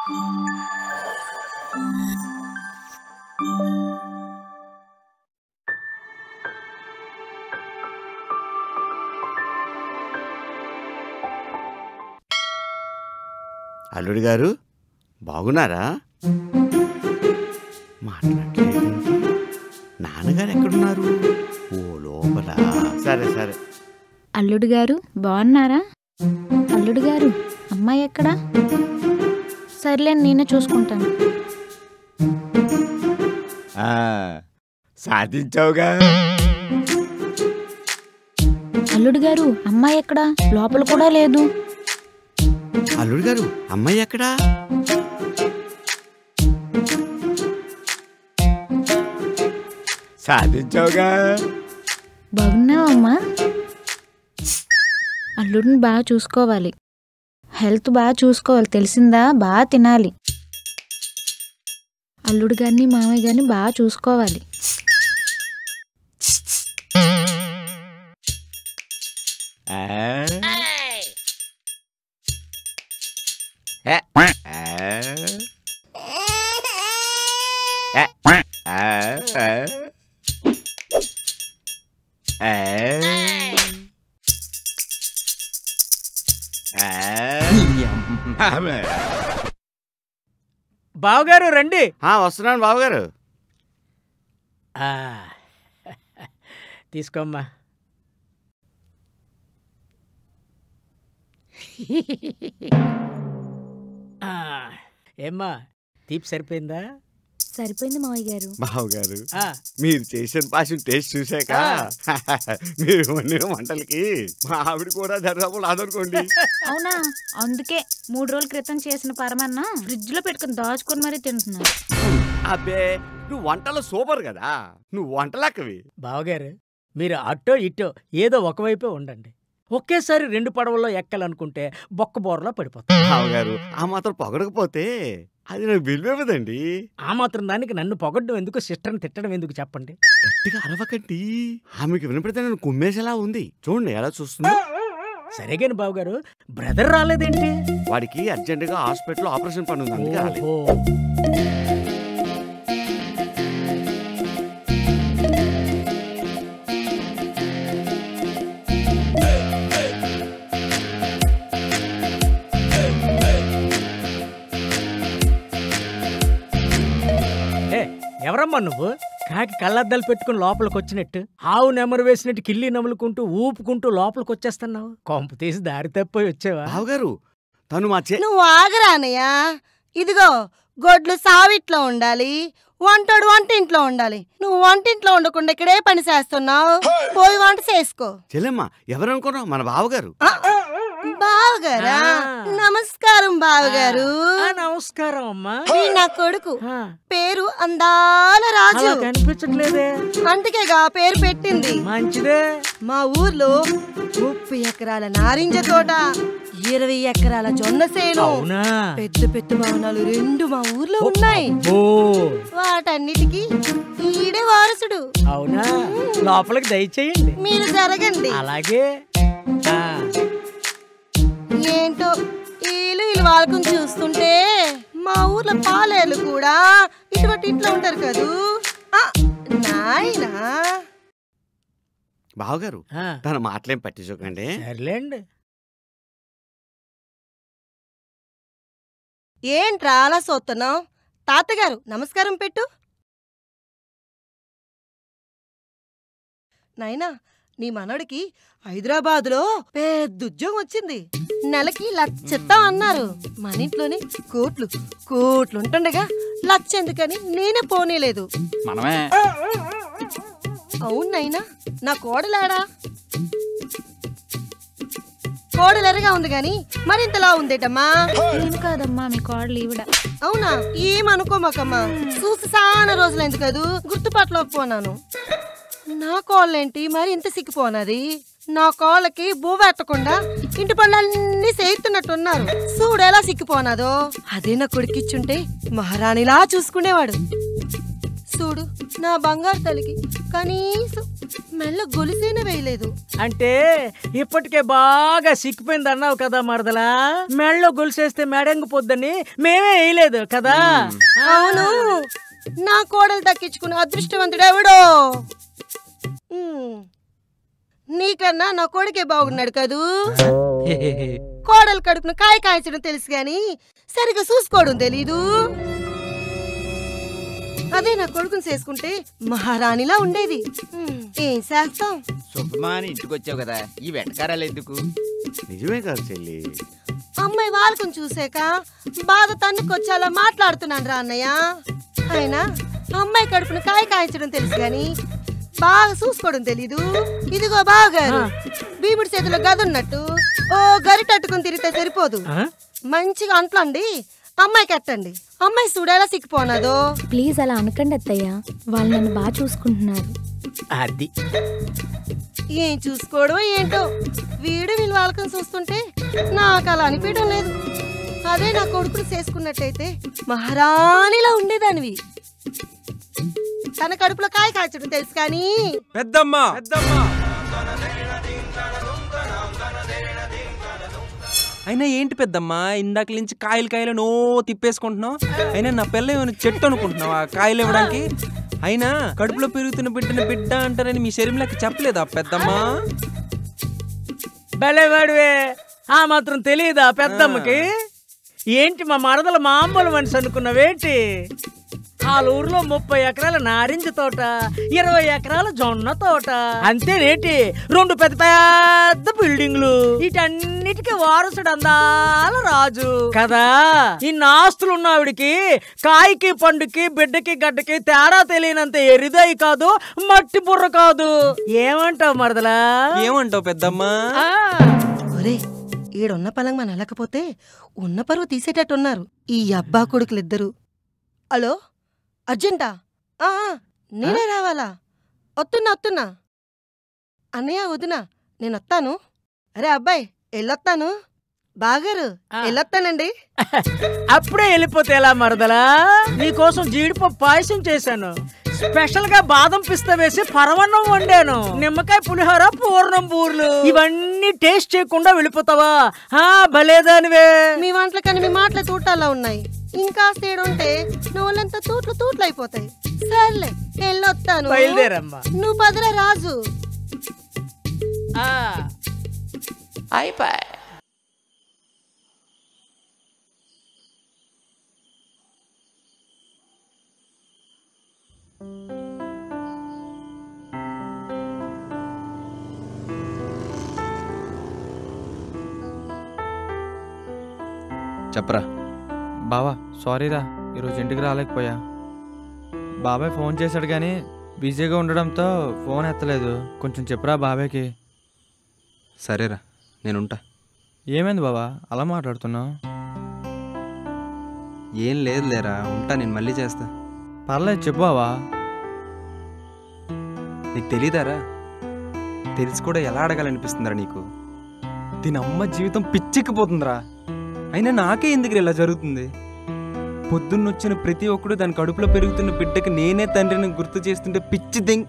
అల్లుడి గారు బాగున్నారా? మాట్లాడలేదేంటి? నాన్నగారు ఎక్కడున్నారు? ఓ లోపల. సరే సరే. అల్లుడు గారు బాగున్నారా? అల్లుడు గారు అమ్మాయి ఎక్కడా? సర్లే నేనే చూసుకుంటాను. సాధించావుగా. అల్లుడు గారు అమ్మాయి ఎక్కడా? లోపల కూడా లేదు. అల్లుడు గారు అమ్మాయి ఎక్కడా? సాధించావుగా. బాగున్నావమ్మా? అల్లుడిని బాగా చూసుకోవాలి, హెల్త్ బాగా చూసుకోవాలి, తెలిసిందా? బాగా తినాలి. అల్లుడు గారిని మామయ్య గారిని బాగా చూసుకోవాలి. బావగారు రండి. వస్తున్నాను బావగారు. తీసుకోమ్మా. ఏమ్మా తీపి సరిపోయిందా? సరిపోయింది మావయ్య గారు. బావగారు మీరు చేసిన పాషన్ టేస్ట్ చూసాక మీరు వండిన వంటలకి మా ఆవిడ కూడా దర్దాపు లాదనుకోండి. అవునా? అందుకే 3 రోజుల క్రితం చేసిన పరమాన్న ఫ్రిడ్జ్ లో పెట్టుకుని దాచుకొని మరీ తింటున్నాను. అబ్బే నువ్వు వంటలో సూపర్ కదా, నువ్వు వంటలక్కవి. బావగారు మీరు అట్టో ఇట్టో ఏదో ఒకవైపే ఉండండి. ఒకేసారి 2 పడవల్లో ఎక్కాలనుకుంటే బొక్క బోర్లా పడిపోతాం. బావగారు ఆ మాత్రం పొగడకపోతే అది నాకు విలువేదండి. ఆ మాత్రం దానికి నన్ను పొగడ్డం ఎందుకు, సిస్టర్ని తిట్టడం ఎందుకు చెప్పండి? గట్టిగా అరవకండి, ఆమెకి వినపడితే నన్ను కుమ్మేసేలా ఉంది. చూడండి ఎలా చూస్తుందో. సరేగాని బావగారు బ్రదర్ రాలేదేంటి? వాడికి అర్జెంటుగా హాస్పిటల్ ఆపరేషన్ పని ఉంది, అందుకే రాలేదు. ఎవరమ్మా నువ్వు? కాకి కళ్ళద్దాలు పెట్టుకుని లోపలికి వచ్చినట్టు, ఆవు నెమరు వేసినట్టు కిల్లి నములుకుంటూ ఊపుకుంటూ లోపలికి వచ్చేస్తున్నావు. కొంపు తీసి దారి తప్పిపోయి వచ్చావా? బావగారు తను మా నువ్వు ఆగరానయ్యా. ఇదిగో గొడ్లు సావిట్లో ఉండాలి, వంటోడు వంటింట్లో ఉండాలి. నువ్వు వంటింట్లో ఉండకుండా ఇక్కడే పని చేస్తున్నావు. పోయి వంట చేసుకో. చెల్లెమ్మ ఎవరనుకున్నావు? మన బావగారు. బావగారా? నమస్కారం బావగారు. నమస్కారం అమ్మా. నా కొడుకు, పేరు అందాల రాజు. కనిపించట్లేదే, అందుకేగా పేరు పెట్టింది. మంచిదే. మా ఊర్లో 30 ఎకరాల నారింజ తోట, 20 ఎకరాల జొన్న సేను, పెద్ద పెద్ద భవనాలు 2 మా ఊర్లో ఉన్నాయి. వాటన్నిటికీ ఈడే వారసుడు. అవునా? లోపలికి దయచేయండి. మీరు జరగండి. అలాగే. ఏంటో వీళ్ళు వాళ్ళకం చూస్తుంటే మా ఊర్లో పాలేళ్ళు కూడా ఇటువంటి ఇంట్లో ఉంటారు కదూ. నాయనా బావగారు తన మాటలేం పట్టించుకోకండి. సర్లేండి. ఏంట్రా అలా సోతున్నావు? తాతగారు నమస్కారం పెట్టు. నాయనా నీ మనవడికి హైదరాబాద్లో పెద్ద ఉద్యోగం వచ్చింది. నెలకి 1,00,000 ఇస్తాం అన్నారు. మన ఇంట్లోనే కోట్లు కోట్లు ఉంటుండగా 1,00,000 ఎందుకని నేనే పోనీలేదు. మనమే. అవునైనా నా కోడలాడా? కోడలెరగా ఉంది గాని మరింతలా ఉందేటమ్మా. నేను కాదమ్మా, మీ కోడలు ఈవిడ. అవునా? ఏమనుకోమాకమ్మా, చూసి చాలా రోజులైంది కదూ, గుర్తుపట్టలేకపోనాను. నా కోళ్ళేంటి మరి ఇంత సిక్కిపోనది? నా కోళ్ళకి బూవెత్తకుండా ఇంటి పనులన్నీ చేస్తున్నట్టున్నారు. చూడు ఎలా సిక్కిపోనాదో. అదే నా కొడుకిచ్చుంటే మహారాణిలా చూసుకునేవాడు. చూడు నా బంగారు తల్లికి కనీసం మెల్ల గొలుసేనే వేయలేదు. అంటే ఇప్పటికే బాగా సిక్కిపోయింది అన్నావు కదా మరదలా, మెళ్ళో గొలుసేస్తే మెడంగిపోద్దని మేమే వేయలేదు కదా. అవును, నా కోడలు దక్కించుకున్న అదృష్టవంతుడు ఎవడో. నీకన్నా నా కొడుకే బాగున్నాడు కదూ. కోడలు కడుపున కాయ కాయించడం తెలుసు గాని సరిగా చూసుకోవడం తెలీదు. అదే నా కొడుకుని చేసుకుంటే మహారాణిలా ఉండేది. ఏం చేస్తాం? శుభమాని ఇంటికి వచ్చావు కదా, ఈ వెటకారాలు ఎందుకు? నిజమే కాదు చెల్లి. అమ్మాయి వాళ్ళకుని చూసాక బాధ తన్నుకొచ్చేలా మాట్లాడుతున్నాను రా అన్నయ్య. అయినా అమ్మాయి కడుపున కాయ కాయించడం తెలుసు గాని బాగా చూసుకోవడం తెలీదు. ఇదిగో బావగారు, భీముడి చేతిలో గదున్నట్టు ఓ గరిటట్టుకుని తిరిగితే సరిపోదు. మంచిగా అంట్లండి అమ్మాయికి ఎట్టండి. అమ్మాయి చూడేలా సిక్కిపోనాదో. ప్లీజ్ అలా అనకండి అత్తయ్య, వాళ్ళు నన్ను బాగా చూసుకుంటున్నారు. అది ఏం చూసుకోవడం ఏంటో, వీడు వీళ్ళు వాళ్ళకని చూస్తుంటే నాకు అలా అనిపించడం లేదు. అదే నా కొడుకుని చేసుకున్నట్టయితే మహారాణిలా ఉండేదానివి. తన కడుపులో కాయ కాల్చడం తెలుసు కానీ పెద్దమ్మ అయినా ఏంటి పెద్దమ్మా, ఇందాక నుంచి కాయలు నో తిప్పేసుకుంటున్నావు. అయినా నా పిల్ల ఏమైనా చెట్టు అనుకుంటున్నావా కాయలు ఇవ్వడానికి? అయినా కడుపులో పెరుగుతున్న బిడ్డ అంటారని మీ శరీరంలోకి చెప్పలేదా పెద్దమ్మా? భలేవాడివే, ఆ మాత్రం తెలియదా పెద్దమ్మకి? ఏంటి మా మరదల మామూలు మనిషి అనుకున్నావేంటి? వాళ్ళ ఊర్లో 30 ఎకరాల నారింజ తోట, 20 ఎకరాల జొన్న తోట, అంతేనేటి 2 పెద్ద పెద్ద బిల్డింగ్లు. వీటన్నిటికీ వారసుడు అందాల రాజు కదా. ఇన్ని ఆస్తులున్న ఆవిడికి కాయకి పండుకి బిడ్డకి గడ్డకి తేడా తెలియనంత ఎరిదాయి కాదు, మట్టి బుర్ర కాదు. ఏమంటావు మరదలా? ఏమంటావు పెద్దమ్మా? ఒరే, ఈడున్న పలంగా నలకపోతే ఉన్న పరువు తీసేటట్టున్నారు ఈ అబ్బా కొడుకులిద్దరు. హలో, అర్జెంటా? నేనే రావాలా? వస్తున్నా అన్నయ్య వదినా, నేను వస్తాను. అరే అబ్బాయి వెళ్ళొస్తాను. బాగారు వెళ్ళొస్తానండి. అప్పుడే వెళ్ళిపోతే ఎలా మరదలా? నీకోసం జీడిపప్పు పాయసం చేశాను, స్పెషల్ గా బాదం పిస్తా వేసి పరవన్నం వండాను, నిమ్మకాయ పులిహోర పూర్ణం బూర్లు. ఇవన్నీ టేస్ట్ చేయకుండా వెళ్ళిపోతావా? భలేదానివే. మీ వంటల కానీ మీ మాటల తూటాలా ఉన్నాయి. ఇంకా తేడుంటే నోళ్ళంతా తూట్లు అయిపోతాయి. సర్లే వెళ్ళొస్తాను. బయలుదేరమ్మా. నువ్వు పదరా రాజు. అయిపోయి చెప్పరా. బావా సారీరా, ఈరోజు ఇంటికి రాలేకపోయా. బాబాయ్ ఫోన్ చేశాడు కానీ బిజీగా ఉండడంతో ఫోన్ ఎత్తలేదు. కొంచెం చెప్పరా బాబాయ్కి. సరేరా, నేనుంటా. ఏమైంది బావా అలా మాట్లాడుతున్నావు? ఏం లేదు లేరా, ఉంటా, నేను మళ్ళీ చేస్తా. పర్లేదు చెప్పు బావా. నీకు తెలీదారా? తెలిసి కూడా ఎలా అడగాలనిపిస్తుందిరా నీకు? దీని అమ్మ జీవితం పిచ్చెక్కిపోతుందిరా. అయినా నాకే ఎందుకు ఇలా జరుగుతుంది? పొద్దున్నొచ్చిన ప్రతి ఒక్కడు దాని కడుపులో పెరుగుతున్న బిడ్డకి నేనే తండ్రిని గుర్తు చేస్తుంటే పిచ్చి దింగ్.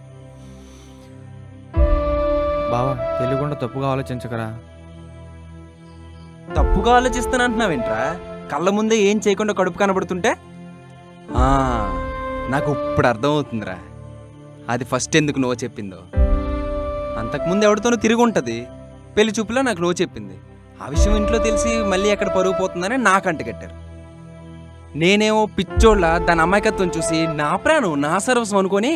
బావా తెలియకుండా తప్పుగా ఆలోచించకరా. తప్పుగా ఆలోచిస్తానంటున్నావేంట్రా? కళ్ళ ముందే ఏం చేయకుండా కడుపు కనబడుతుంటే? నాకు ఇప్పుడు అర్థమవుతుందిరా అది ఫస్ట్ ఎందుకు నో చెప్పిందో. అంతకుముందు ఎవరితోనో తిరిగి ఉంటుంది, పెళ్లి చూపులో నాకు నో చెప్పింది. ఆ విషయం ఇంట్లో తెలిసి మళ్ళీ ఎక్కడ పరుగు పోతుందని నాకు అంటగట్టారు. నేనేమో పిచ్చోళ్ళ దాని అమాయకత్వం చూసి నా ప్రాణం నా సర్వస్వం అనుకొని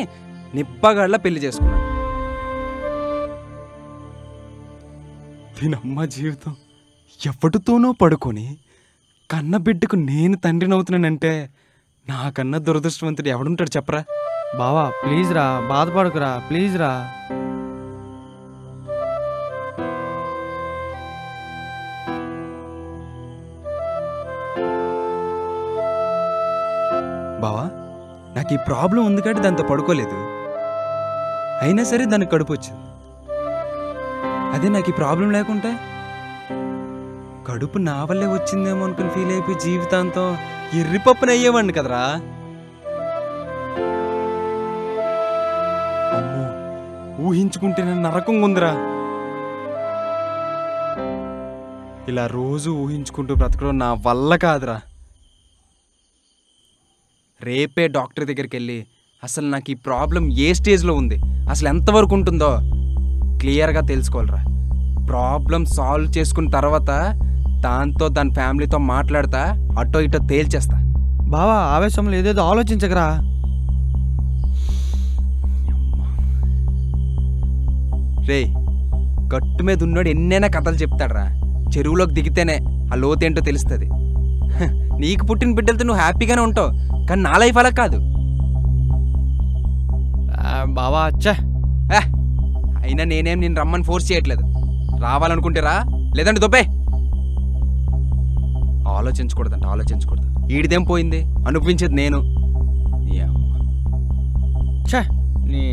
నిప్పగాళ్ళ పెళ్లి చేసుకున్నాను. దీని అమ్మ జీవితం ఎవరితోనో పడుకొని కన్న బిడ్డకు నేను తండ్రిని అవుతున్నానంటే నాకన్నా దురదృష్టవంతుడు ఎవడుంటాడు చెప్పరా? బావా ప్లీజ్ రా, బాధపడకురా ప్లీజ్ రా. బావా నాకు ఈ ప్రాబ్లం ఉంది కాబట్టి దాంతో పడుకోలేదు, అయినా సరే దానికి కడుపు వచ్చింది. అదే నాకు ఈ ప్రాబ్లం లేకుంటే కడుపు నా వల్లే వచ్చిందేమో అనుకుని ఫీల్ అయిపోయి జీవితాంతం ఎర్రిపప్పున అయ్యేవాడిని కదరా. అమ్మో, ఊహించుకుంటే నరకంగా ఉందిరా. ఇలా రోజు ఊహించుకుంటూ బ్రతకడం నా వల్ల కాదురా. రేపే డాక్టర్ దగ్గరికి వెళ్ళి అసలు నాకు ఈ ప్రాబ్లం ఏ స్టేజ్లో ఉంది, అసలు ఎంతవరకు ఉంటుందో క్లియర్గా తెలుసుకోవాలిరా. ప్రాబ్లం సాల్వ్ చేసుకున్న తర్వాత దాంతో దాని ఫ్యామిలీతో మాట్లాడతా, అటో ఇటో తేల్చేస్తా. బావా ఆవేశంలో ఏదేదో ఆలోచించకరా. రే, గట్టు మీద ఉన్నోడు ఎన్నైనా కథలు చెప్తాడురా. చెరువులోకి దిగితేనే ఆ లోతేంటో తెలుస్తుంది. నీకు పుట్టిన బిడ్డలతో నువ్వు హ్యాపీగానే ఉంటావు, కానీ నా లైఫ్ అలా కాదు. బావా అచ్చా. అయినా నేనేం నేను రమ్మని ఫోర్స్ చేయట్లేదు. రావాలనుకుంటే రా, లేదంటే దొబ్బే. ఆలోచించకూడదు. ఈడిదేం పోయింది, అనిపించేది నేను. ఛే నీ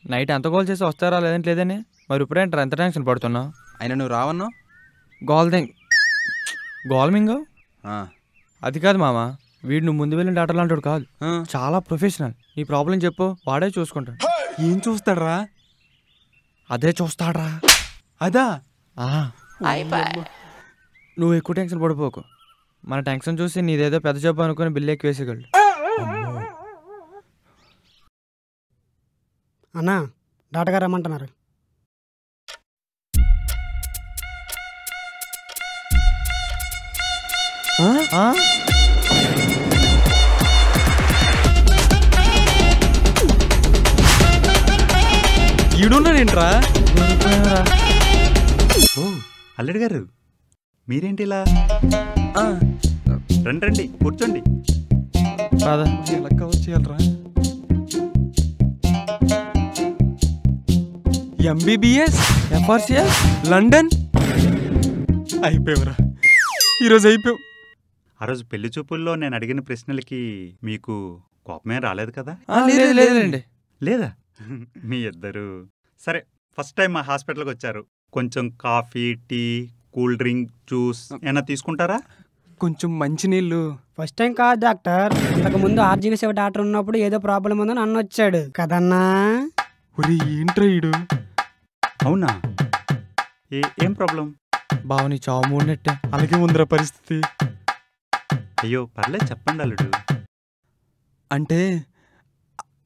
నైట్ ఎంత గోల్ చేసి వస్తారా లేదని మరి ఇప్పుడేంటారా ఎంత టెన్షన్ పడుతున్నావు? అయినా నువ్వు రావన్నావు. గోల్మింగ్ అది కాదు మామ, వీడు నువ్వు ముందు వెళ్ళిన డాక్టర్ లాంటి కాదు, చాలా ప్రొఫెషనల్. నీ ప్రాబ్లం చెప్పు, వాడే చూసుకుంటాడు. ఏం చూస్తాడరా? అదే చూస్తాడ్రా. అదా? నువ్వు ఎక్కువ టెన్షన్ పడిపోకు. మన టెన్షన్ చూసి నీదేదో పెద్ద జబ్బు అనుకుని బిల్లు ఎక్కువ వేసేయగలడు. అన్నా డాక్టర్ గారు రమ్మంటున్నారు. ఈడున్నాడేంట్రా? ఓ అల్లుడు గారు, మీరేంటి ఇలా? రండి కూర్చోండి. ఎలా కవర్ చేయాలరా? MBBS, FRCS, London. అయిపోయావురా, ఈరోజు అయిపోయావు. ఆ రోజు పెళ్లి చూపుల్లో నేను అడిగిన ప్రశ్నలకి మీకు కోపమే రాలేదు కదా? లేదండి. లేదా? మీ ఇద్దరు సరే. ఫస్ట్ టైం మా హాస్పిటల్కి వచ్చారు. కొంచెం coffee, tea, cool drink, juice ఏమైనా తీసుకుంటారా? కొంచెం మంచినీళ్ళు. ఫస్ట్ టైం కాదు డాక్టర్, అంతకు ముందు ఆర్జీవి సేవ డాక్టర్ ఉన్నప్పుడు ఏదో ప్రాబ్లం ఉందని అన్న వచ్చాడు కదన్నా. ఏంట్రా ఈడు? అవునా? ఏం ప్రాబ్లం? బావని చావు మూడినట్టే. అలాగే ఉందిరా పరిస్థితి. అయ్యో పర్లేదు, చెప్పండి అల్లుడు. అంటే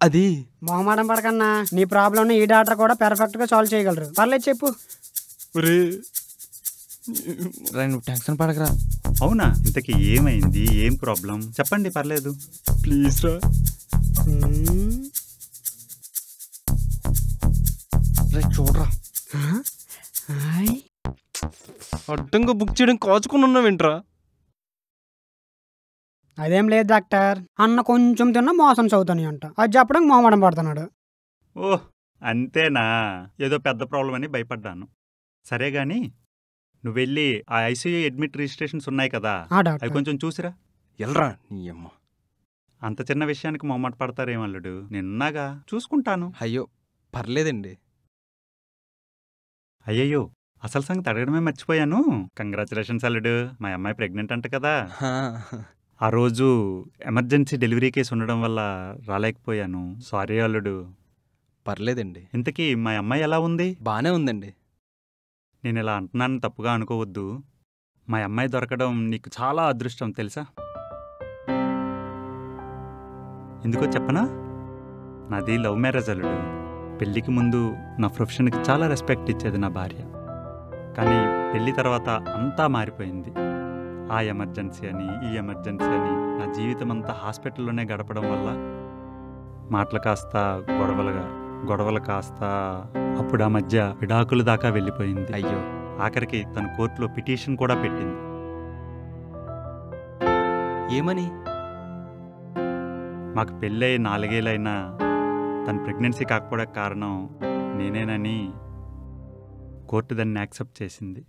అది మొహమాటం పడకన్నా, నీ ప్రాబ్లం ఈ డాక్టర్ కూడా పెర్ఫెక్ట్ గా సాల్వ్ చేయగలరు. పర్లేదు చెప్పు. నువ్వు టెన్షన్ పడకరా. అవునా? ఇంతకీ ఏమైంది? ఏం ప్రాబ్లం చెప్పండి, పర్లేదు. ప్లీజ్ రా. చూడరా, అడ్డంగా బుక్ చేయడం కాచుకుని ఉన్నావేంట్రా? అదేం లేదు డాక్టర్, అన్న కొంచెం తిన్నా మోసం చదువుతాను అంట, అది చెప్పడానికి మొహమాటం పడుతున్నాడు. ఓహ్ అంతేనా? ఏదో పెద్ద ప్రాబ్లం అని భయపడ్డాను. సరే గాని నువ్వు వెళ్ళి ఆ ఐసీయూ అడ్మిట్ రిజిస్ట్రేషన్స్ ఉన్నాయి కదా, అవి కొంచెం చూసిరా. ఎల్రా నీ అమ్మ. అంత చిన్న విషయానికి మొహమాట పడతారేమల్లుడు, నేనున్నాగా, చూసుకుంటాను. అయ్యో పర్లేదండి. అయ్యయ్యో, అసలు సంగతి అడగడమే మర్చిపోయాను. కంగ్రాచులేషన్స్ అల్లుడు, మా అమ్మాయి ప్రెగ్నెంట్ అంట కదా. ఆ రోజు ఎమర్జెన్సీ డెలివరీ కేసు ఉండడం వల్ల రాలేకపోయాను. సారీ అల్లుడు. పర్లేదండి. ఇంతకీ మా అమ్మాయి ఎలా ఉంది? బానే ఉందండి. నేను ఇలా అంటున్నాను తప్పుగా అనుకోవద్దు. మా అమ్మాయి దొరకడం నీకు చాలా అదృష్టం తెలుసా? ఎందుకో చెప్పనా? నాది లవ్ మ్యారేజ్ అల్లుడు. పెళ్ళికి ముందు నా ప్రొఫెషన్కి చాలా రెస్పెక్ట్ ఇచ్చేది నా భార్య. కానీ పెళ్ళి తర్వాత అంతా మారిపోయింది. ఆ ఎమర్జెన్సీ అని, ఈ ఎమర్జెన్సీ అని నా జీవితం అంతా హాస్పిటల్లోనే గడపడం వల్ల మాటలు కాస్త గొడవలు కాస్త అప్పుడు ఆ మధ్య విడాకుల దాకా వెళ్ళిపోయింది. అయ్యో. ఆఖరికి తన కోర్టులో పిటిషన్ కూడా పెట్టింది. ఏమని? మాకు పెళ్ళై 4 ఏళ్ళైనా తన ప్రెగ్నెన్సీ కాకపోవడానికి కారణం నేనేనని కోర్టు దాన్ని యాక్సెప్ట్ చేసింది.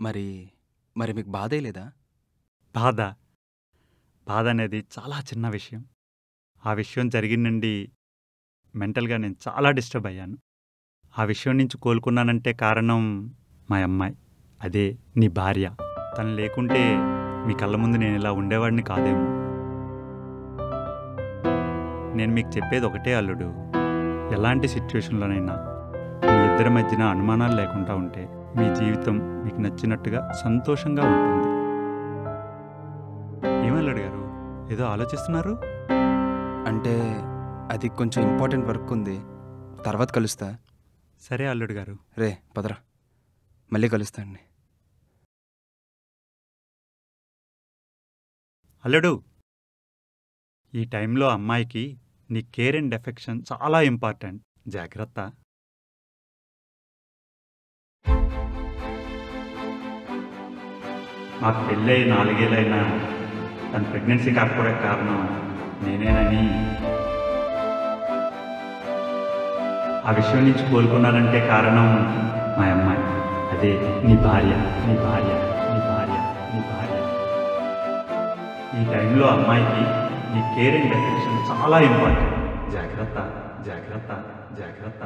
మరి మీకు బాధే లేదా? బాధ అనేది చాలా చిన్న విషయం. ఆ విషయం జరిగిన నుండి మెంటల్గా నేను చాలా డిస్టర్బ్ అయ్యాను. ఆ విషయం నుంచి కోలుకున్నానంటే కారణం మా అమ్మాయి, అదే నీ భార్య. తను లేకుంటే మీ కళ్ళ ముందు నేను ఇలా ఉండేవాడిని కాదేమో. నేను మీకు చెప్పేది ఒకటే అల్లుడు, ఎలాంటి సిచ్యువేషన్లోనైనా మీ ఇద్దరి మధ్యన అనుమానాలు లేకుండా ఉంటే మీ జీవితం మీకు నచ్చినట్టుగా సంతోషంగా ఉంటుంది. ఏమల్లుడు గారు ఏదో ఆలోచిస్తున్నారు? అంటే అది కొంచెం ఇంపార్టెంట్ వర్క్ ఉంది, తర్వాత కలుస్తా. సరే అల్లుడు గారు. రే పదరా, మళ్ళీ కలుస్తా అండి. అల్లుడు, ఈ టైంలో అమ్మాయికి నీ కేర్ అండ్ ఎఫెక్షన్ చాలా ఇంపార్టెంట్. జాగ్రత్త. మాకు పెళ్ళై 4 ఏళ్ళైనా తన ప్రెగ్నెన్సీ కాకపోవడానికి కారణం నేనేనని, ఆ విషయం నుంచి కోలుకున్నానంటే కారణం మా అమ్మాయి, అదే నీ భార్య, నీ భార్య, నీ భార్య, నీ భార్య. ఈ టైంలో అమ్మాయికి నీ కేర్ అండ్ ఎఫెక్షన్ చాలా ఇంపార్టెంట్. జాగ్రత్త, జాగ్రత్త, జాగ్రత్త.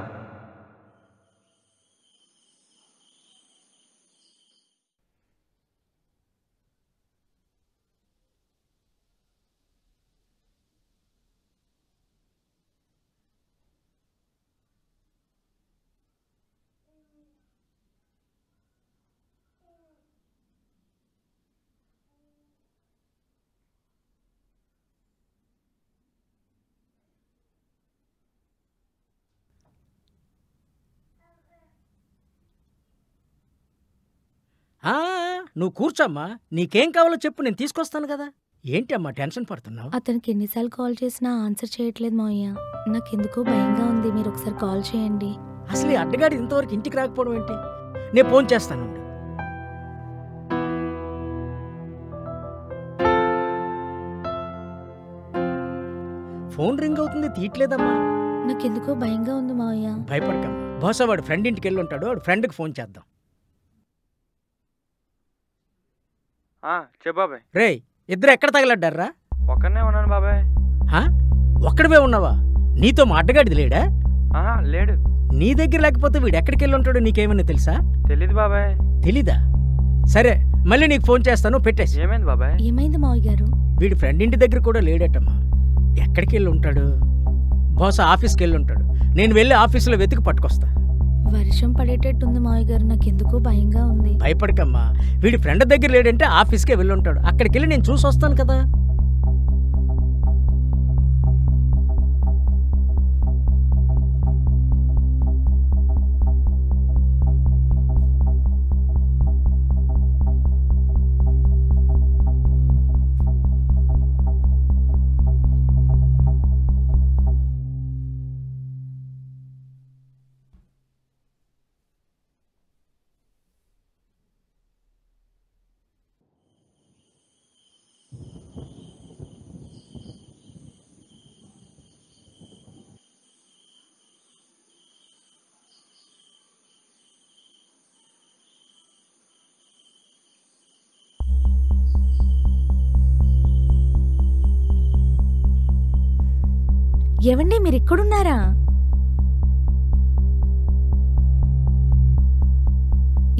నువ్వు కూర్చోమ్మా, నీకేం కావాలో చెప్పు, నేను తీసుకొస్తాను కదా. ఏంటి అమ్మా టెన్షన్ పడుతున్నావు? అతనికి ఎన్నిసార్లు కాల్ చేసినా ఆన్సర్ చేయట్లేదు మావయ్య. నాకెందుకో భయంగా ఉంది, మీరు ఒకసారి కాల్ చేయండి. అసలు ఈ అడ్డగాడి ఇంతవరకు ఇంటికి రాకపోవడం ఏంటి? నేను ఫోన్ చేస్తాను. ఫోన్ రింగ్ అవుతుంది, తీయట్లేదమ్మా. నాకెందుకో భయంగా ఉంది మావయ్య. భయపడకమ్మా, బహుశా వాడు ఫ్రెండ్ ఇంటికి వెళ్ళి ఉంటాడు, వాడు ఫ్రెండ్కి ఫోన్ చేద్దాం. బాబాయ్. రే, ఇద్దరు ఎక్కడ తగలడ్డారా? ఒక్కనే ఉన్నాను బాబాయ్. ఒక్కడివే ఉన్నావా? నీతో మా అడ్డగాడిది లేడా? లేడు. నీ దగ్గర లేకపోతే వీడు ఎక్కడికి వెళ్ళి ఉంటాడో నీకేమన్నా తెలుసా? తెలీదు బాబాయ్. తెలీదా? సరే, మళ్ళీ నీకు ఫోన్ చేస్తాను, పెట్టేసి. ఏమైంది బాబాయ్? ఏమైంది మావయ్య గారు? వీడి ఫ్రెండ్ ఇంటి దగ్గర కూడా లేడటమ్మా. ఎక్కడికి వెళ్ళి ఉంటాడు? బహుశా ఆఫీస్కి వెళ్ళి ఉంటాడు. నేను వెళ్ళి ఆఫీసులో వెతికి పట్టుకొస్తా. వర్షం పడేటట్టుంది మావయ్య గారు, నాకెందుకో భయంగా ఉంది. భయపడకమ్మా, వీడి ఫ్రెండ్ దగ్గర లేడంటే ఆఫీస్కే వెళ్ళి ఉంటాడు. అక్కడికి వెళ్ళి నేను చూసి వస్తాను కదా. ఏవండి, మీరు ఇక్కడున్నారా?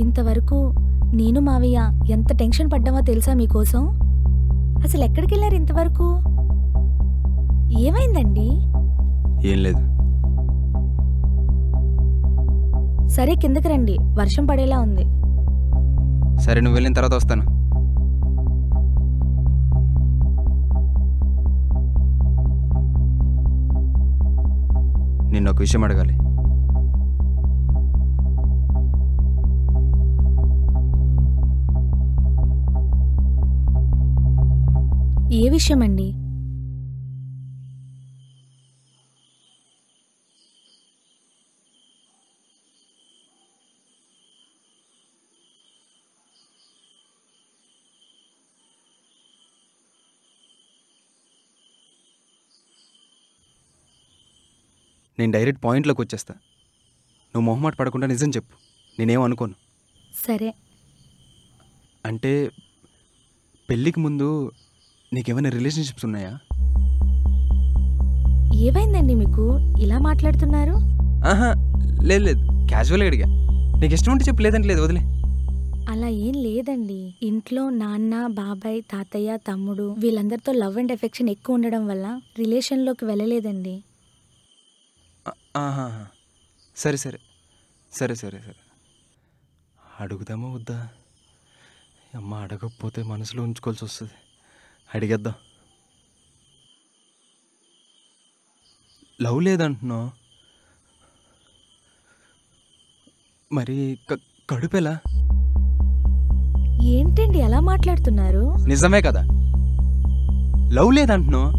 ఇంతవరకు నేను మావయ్య ఎంత టెన్షన్ పడ్డామో తెలుసా మీకోసం? అసలు ఎక్కడికి వెళ్ళారు ఇంతవరకు? ఏమైందండి? ఏం లేదు. సరే, కిందకి రండి, వర్షం పడేలా ఉంది. సరే, నువ్వు వెళ్ళిన తర్వాత వస్తాను. నిన్న ఒక విషయం అడగాలి. ఏ విషయం అండి? నేను డైరెక్ట్ పాయింట్లోకి వచ్చేస్తా. నువ్వు మొహమాట పడకుండా నిజం చెప్పు, నేనేం అనుకోను. సరే. అంటే పెళ్ళికి ముందు నీకేమైనా రిలేషన్షిప్స్ ఉన్నాయా? ఏమైందండి మీకు ఇలా మాట్లాడుతున్నారు? లేదు లేదు, క్యాజువల్గా అడిగా. నీకు ఇష్టం ఉంటే చెప్పు, లేదంటే లేదు, వదిలే. అలా ఏం లేదండి. ఇంట్లో నాన్న, బాబాయ్, తాతయ్య, తమ్ముడు వీళ్ళందరితో లవ్ అండ్ ఎఫెక్షన్ ఎక్కువ ఉండడం వల్ల రిలేషన్లోకి వెళ్ళలేదండి. ఆహా, సరే సరే సరే సరే సరే అడుగుదామా వద్దా? అమ్మ అడగకపోతే మనసులో ఉంచుకోవాల్సి వస్తుంది. అడిగేద్దాం. లవ్ లేదంటున్నావు మరి కడుపెలా? ఏంటండి అలా మాట్లాడుతున్నారు? నిజమే కదా, లవ్ లేదంటున్నావు.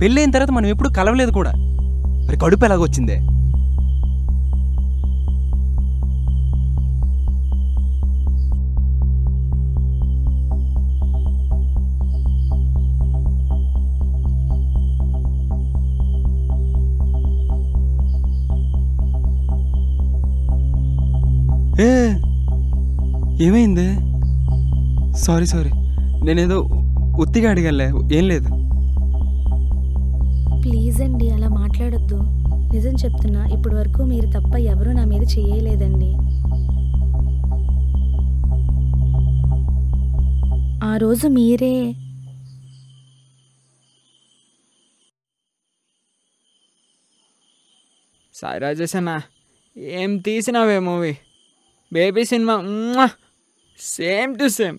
పెళ్ళైన తర్వాత మనం ఎప్పుడు కలవలేదు కూడా, మరి కడుపు ఎలాగొచ్చిందే? ఏమైంది? సారీ సారీ, నేనేదో ఉత్తిగా అడిగాలే, ఏం లేదు. ప్లీజ్ అండి అలా మాట్లాడొద్దు. నిజం చెప్తున్నా, ఇప్పటి వరకు మీరు తప్ప ఎవరూ నా మీద చేయలేదండి. ఆ రోజు మీరే సాయి రాజేష్ అన్న, ఏం తీసినావే movie. Baby cinema same to same.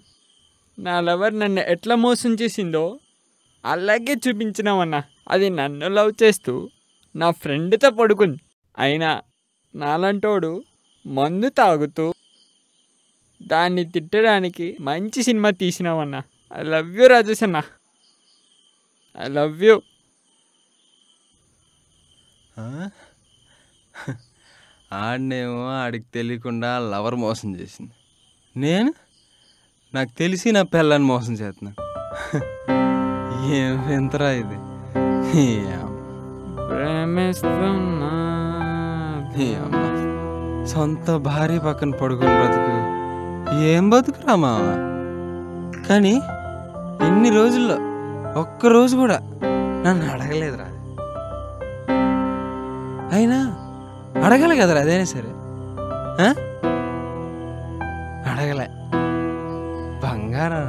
నా లవర్ నన్ను ఎట్లా మోసం చేసిందో అలాగే చూపించినావన్నా. అది నన్ను లవ్ చేస్తూ నా ఫ్రెండ్తో పడుకుంది. అయినా నాలంటోడు మందు తాగుతూ దాన్ని తిట్టడానికి మంచి సినిమా తీసినావన్నా. ఐ లవ్ యూ రాజేష్ అన్న, ఐ లవ్ యూ. ఆడనేమో ఆడికి తెలియకుండా లవర్ మోసం చేసింది, నేను నాకు తెలిసి నా పిల్లని మోసం చేస్తున్నాను. ఏం వింతరా ఇది. ప్రేమిస్తున్నా అమ్మ, సొంత భార్య పక్కన పడుకుని బ్రతుకు ఏం బతుకురా మావ. కానీ ఇన్ని రోజుల్లో ఒక్కరోజు కూడా నన్ను అడగలేదురా. అయినా అడగలే కదరా, అదైనా సరే అడగలే. బంగారం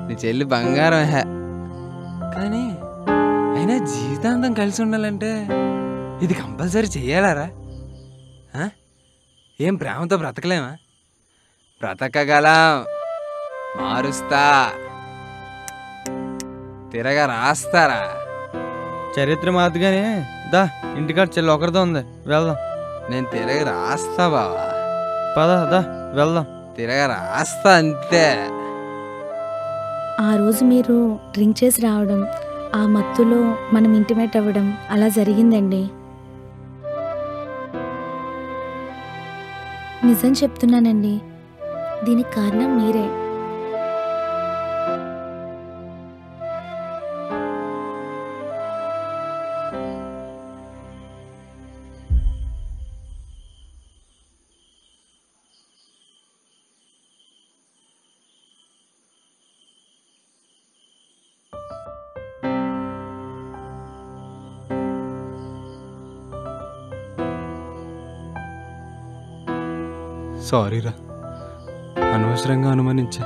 నీ చెల్లి బంగారం హే. కానీ అయినా జీవితాంతం కలిసి ఉండాలంటే ఇది కంపల్సరీ చెయ్యాలరా. ఏం ప్రేమతో బ్రతకలేమా? బ్రతకగలం, మారుస్తా, తిరగా రాస్తారా. చరిత్ర మాదిగానే దా, ఇంటికాడ చెల్లి ఒకరితో ఉంది, వెళ్దాం. నేను తిరగ రాస్తా బావా, పద దా వెళ్దాం. తిరగ రాస్తా అంతే. ఆ రోజు మీరు డ్రింక్ చేసి రావడం, ఆ మత్తులో మనం ఇంటిమేట్ అవ్వడం అలా జరిగిందండి. నిజం చెప్తున్నానండి, దీనికి కారణం మీరే. సారీరా, అనవసరంగా అనుమానించా.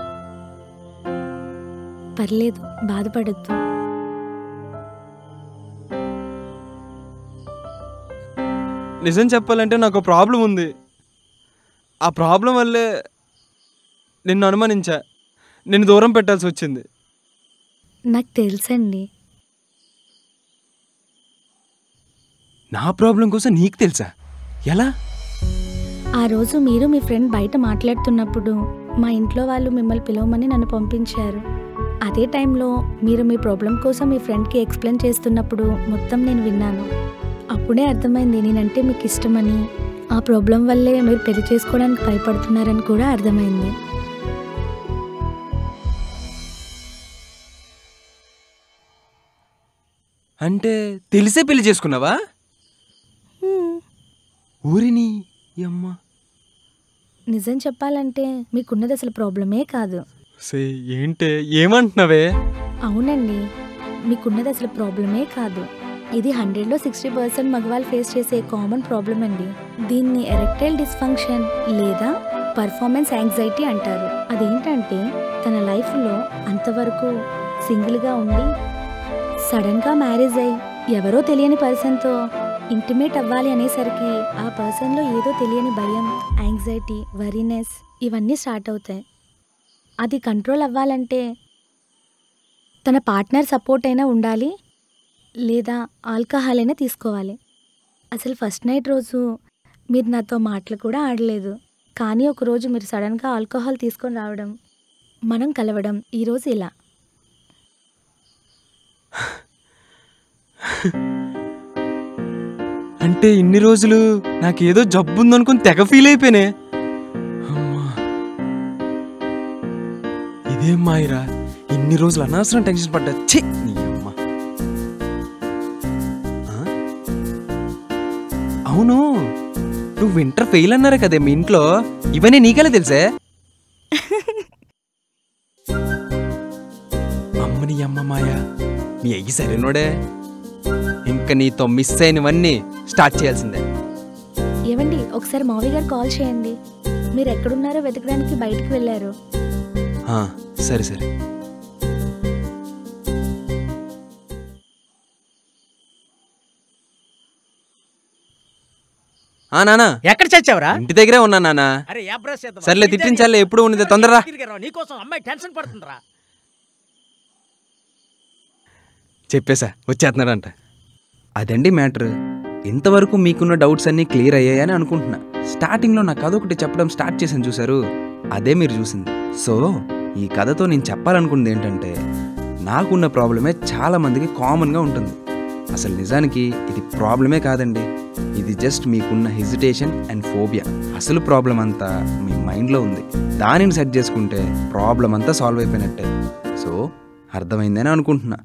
పర్లేదు, బాధపడద్దు. నిజం చెప్పాలంటే నాకు ప్రాబ్లం ఉంది. ఆ ప్రాబ్లం వల్లే నిన్ను అనుమానించా, నిన్ను దూరం పెట్టాల్సి వచ్చింది. నాకు తెలుసండి. నా ప్రాబ్లం కోసం నీకు తెలుసా? ఎలా? ఆ రోజు మీరు మీ ఫ్రెండ్ బయట మాట్లాడుతున్నప్పుడు మా ఇంట్లో వాళ్ళు మిమ్మల్ని పిలవమని నన్ను పంపించారు. అదే టైంలో మీరు మీ ప్రాబ్లం కోసం మీ ఫ్రెండ్కి ఎక్స్ప్లెయిన్ చేస్తున్నప్పుడు మొత్తం నేను విన్నాను. అప్పుడే అర్థమైంది నేనంటే మీకు ఇష్టమని, ఆ ప్రాబ్లం వల్లే మీరు పెళ్లి చేసుకోవడానికి భయపడుతున్నారని కూడా అర్థమైంది. అంటే తెలిసే పెళ్లి చేసుకున్నావా? ఊరిని అమ్మ, నిజం చెప్పాలంటే మీకున్నది అసలు ప్రాబ్లమే కాదు. ఏంటే ఏమంటున్నావే? అవునండి, మీకున్నది అసలు ప్రాబ్లమే కాదు. ఇది 100లో 60% మగవాళ్ళు ఫేస్ చేసే కామన్ ప్రాబ్లం అండి. దీన్ని ఎరెక్టైల్ డిస్ఫంక్షన్ లేదా పర్ఫార్మెన్స్ యాంగ్జైటీ అంటారు. అదేంటంటే తన లైఫ్లో అంతవరకు సింగిల్గా ఉండి సడన్గా మ్యారేజ్ అయ్యి ఎవరో తెలియని పర్సన్తో ఇంటిమేట్ అవ్వాలి అనేసరికి ఆ పర్సన్లో ఏదో తెలియని భయం, యాంగ్జైటీ, వరీనెస్ ఇవన్నీ స్టార్ట్ అవుతాయి. అది కంట్రోల్ అవ్వాలంటే తన పార్ట్నర్ సపోర్ట్ అయినా ఉండాలి, లేదా ఆల్కహాల్ అయినా తీసుకోవాలి. అసలు ఫస్ట్ నైట్ రోజు మీరు నాతో మాటలు కూడా ఆడలేదు, కానీ ఒకరోజు మీరు సడన్గా ఆల్కహాల్ తీసుకొని రావడం, మనం కలవడం, ఈరోజు ఇలా. అంటే ఇన్ని రోజులు నాకేదో జబ్బు ఉందనుకుని తెగ ఫీల్ అయిపోయినే. అమ్మా, ఇదేం మాయిరా, ఇన్ని రోజులు అనవసరం టెన్షన్ పడ్డా. ఛీ నీ అమ్మ. అవును, నువ్వు ఇంటర్ ఫెయిల్ అన్నారు కదే మీ ఇంట్లో, ఇవన్నీ నీకెలా తెలుసే? అమ్మని అమ్మ మాయా, మీ అయ్యి సరేనోడే. ఇంకా నీతో మిస్ అయినవన్నీ స్టార్ట్ చేయాల్సిందే. ఏవండి, ఒకసారి మావయ్య గారు కాల్ చేయండి. మీరు ఎక్కడున్నారో వెతకడానికి బయటకు వెళ్ళారు. సరే సరే. నానా ఎక్కడ చచ్చావురా? ఇంటి దగ్గరే ఉన్నా నానా. సర్లే తిట్టించాలే, ఎప్పుడు ఉన్నది తొందరరా. నీకోసం అమ్మాయి టెన్షన్ పడుతుందిరా. చెప్పేసా వచ్చేస్తున్నాడంట. అదండి మ్యాటర్. ఇంతవరకు మీకున్న డౌట్స్ అన్నీ క్లియర్ అయ్యాయని అనుకుంటున్నా. స్టార్టింగ్లో నా కథ ఒకటి చెప్పడం స్టార్ట్ చేశాను చూసారు, అదే మీరు చూసింది. సో ఈ కథతో నేను చెప్పాలనుకున్నది ఏంటంటే, నాకున్న ప్రాబ్లమే చాలా మందికి కామన్గా ఉంటుంది. అసలు నిజానికి ఇది ప్రాబ్లమే కాదండి, ఇది జస్ట్ మీకున్న హెజిటేషన్ అండ్ ఫోబియా. అసలు ప్రాబ్లం అంతా మీ మైండ్లో ఉంది. దానిని సెట్ చేసుకుంటే ప్రాబ్లం అంతా సాల్వ్ అయిపోయినట్టే. సో అర్థమైందని అనుకుంటున్నా.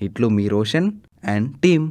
ఇట్లు మీ రోషన్ అండ్ టీమ్.